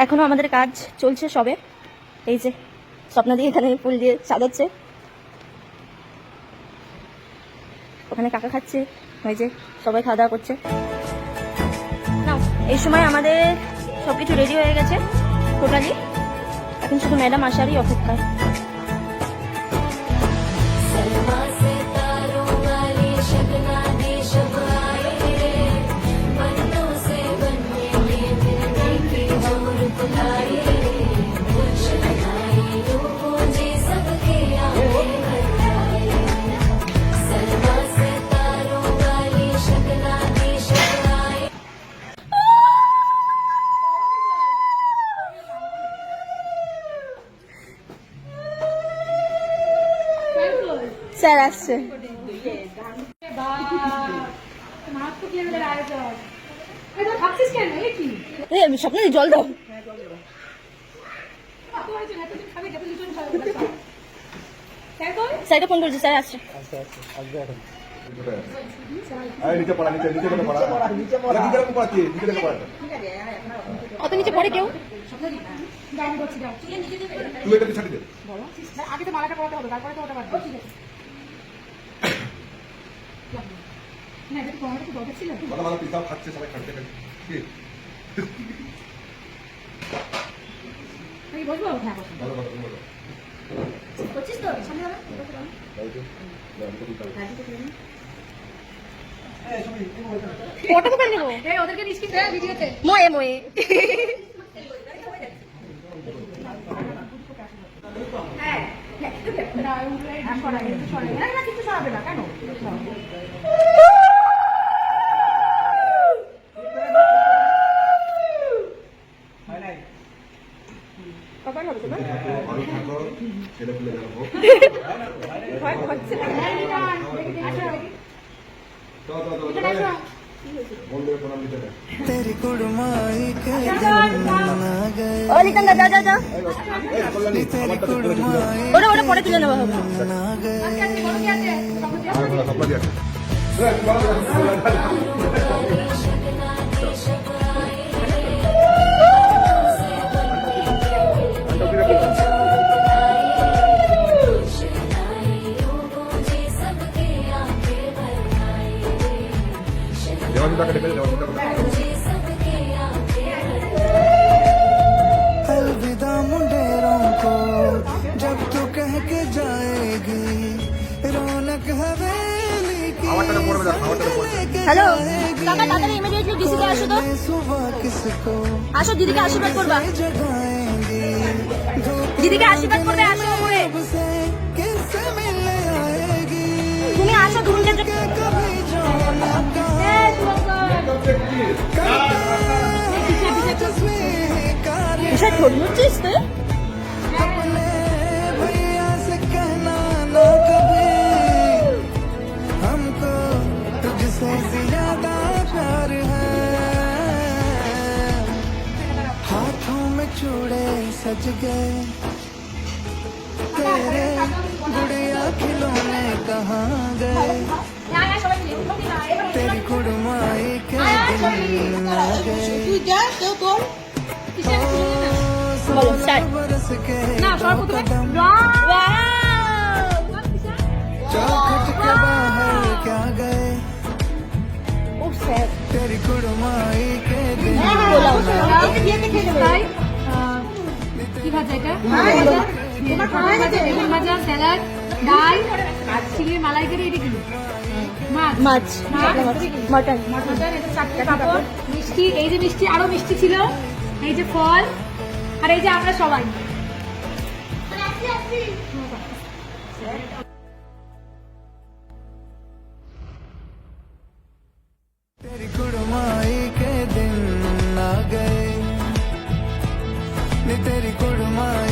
এখনো আমাদের কাজ চলছে সবে। এই যে স্বপ্নাদি এখানে ফুল দিয়ে সাজাচ্ছে, ওখানে কাকা খাচ্ছে, ওই যে সবাই খাওয়া দাওয়া করছে। এই সময় আমাদের সবকিছু রেডি হয়ে গেছে টোটালি, এখন শুধু ম্যাডাম আসারই অপেক্ষায়। স্যার আসছে, স্বপ্নে জল দাও। স্যারকে ফোন করেছি, স্যার আসছে। অত নিচে পড়ে কেউ? আগে তো মালাটা পড়াতে হবে, তারপরে তো ওটা বাদ। না এটা তো পড়াটা তো দরকার ছিল। মালা পিতাও খাচ্ছে, সবাই খাচ্ছে কি? আমি বলবো হ্যাঁ বলবো। ভালো ভালো বলো। করছিস তো সামনে যাবে? ফটো করে নেব। এই ওদেরকে স্ক্রিন দে ভিডিওতে। ময়ে ময়ে। হ্যাঁ। না সরাই না কিছু সরাবে না কেন? तेरी कुड़माई के ওটা পরে তুলে নেওয়া হবে। अलविदा मुंडेरों को जब तू कह के जाएगी, रौनक हवेली की হ্যালো কাকা, তাড়াতাড়ি ইমিডিয়েটলি ডিসিতে আসো তো। सुबह किसको আসো, দিদিকে আশীর্বাদ করবা। जगाएंगी, দিদিকে আশীর্বাদ করবে, আসো উপরে। से किससे मिलने आएगी, তুমি আসো, 2 মিনিট। कभी जो ना বিষয় ধরছিস তুই? अपने भैया से कहना ना कभी, हमको तुझसे ज्यादा प्यार है, हाथों में चूड़े सज गए, तेरे गुड़िया खिलौने कहाँ गए, तेरी कुड़माई के दिन आ गए, বলো স্টার্ট। बरस के না সর্বপ্রথমে चौखट के बाहर क्या गए, ও স্যার तेरी कुड़माई के दिन বলো তাই কি ভাজা এটা? বেগুন ভাজা, স্যালাড, ডাল, চিংড়ি মালাইকারি, এটা কি? মাছ, মাছ, মটন, মটন, এটা 4টে পাপড়, মিষ্টি, এই যে মিষ্টি, আরো মিষ্টি ছিল, এই যে ফল, আর এই যে আমরা সবাই। तेरी कुड़माई के दिन आ गए, तेरी कुड़माई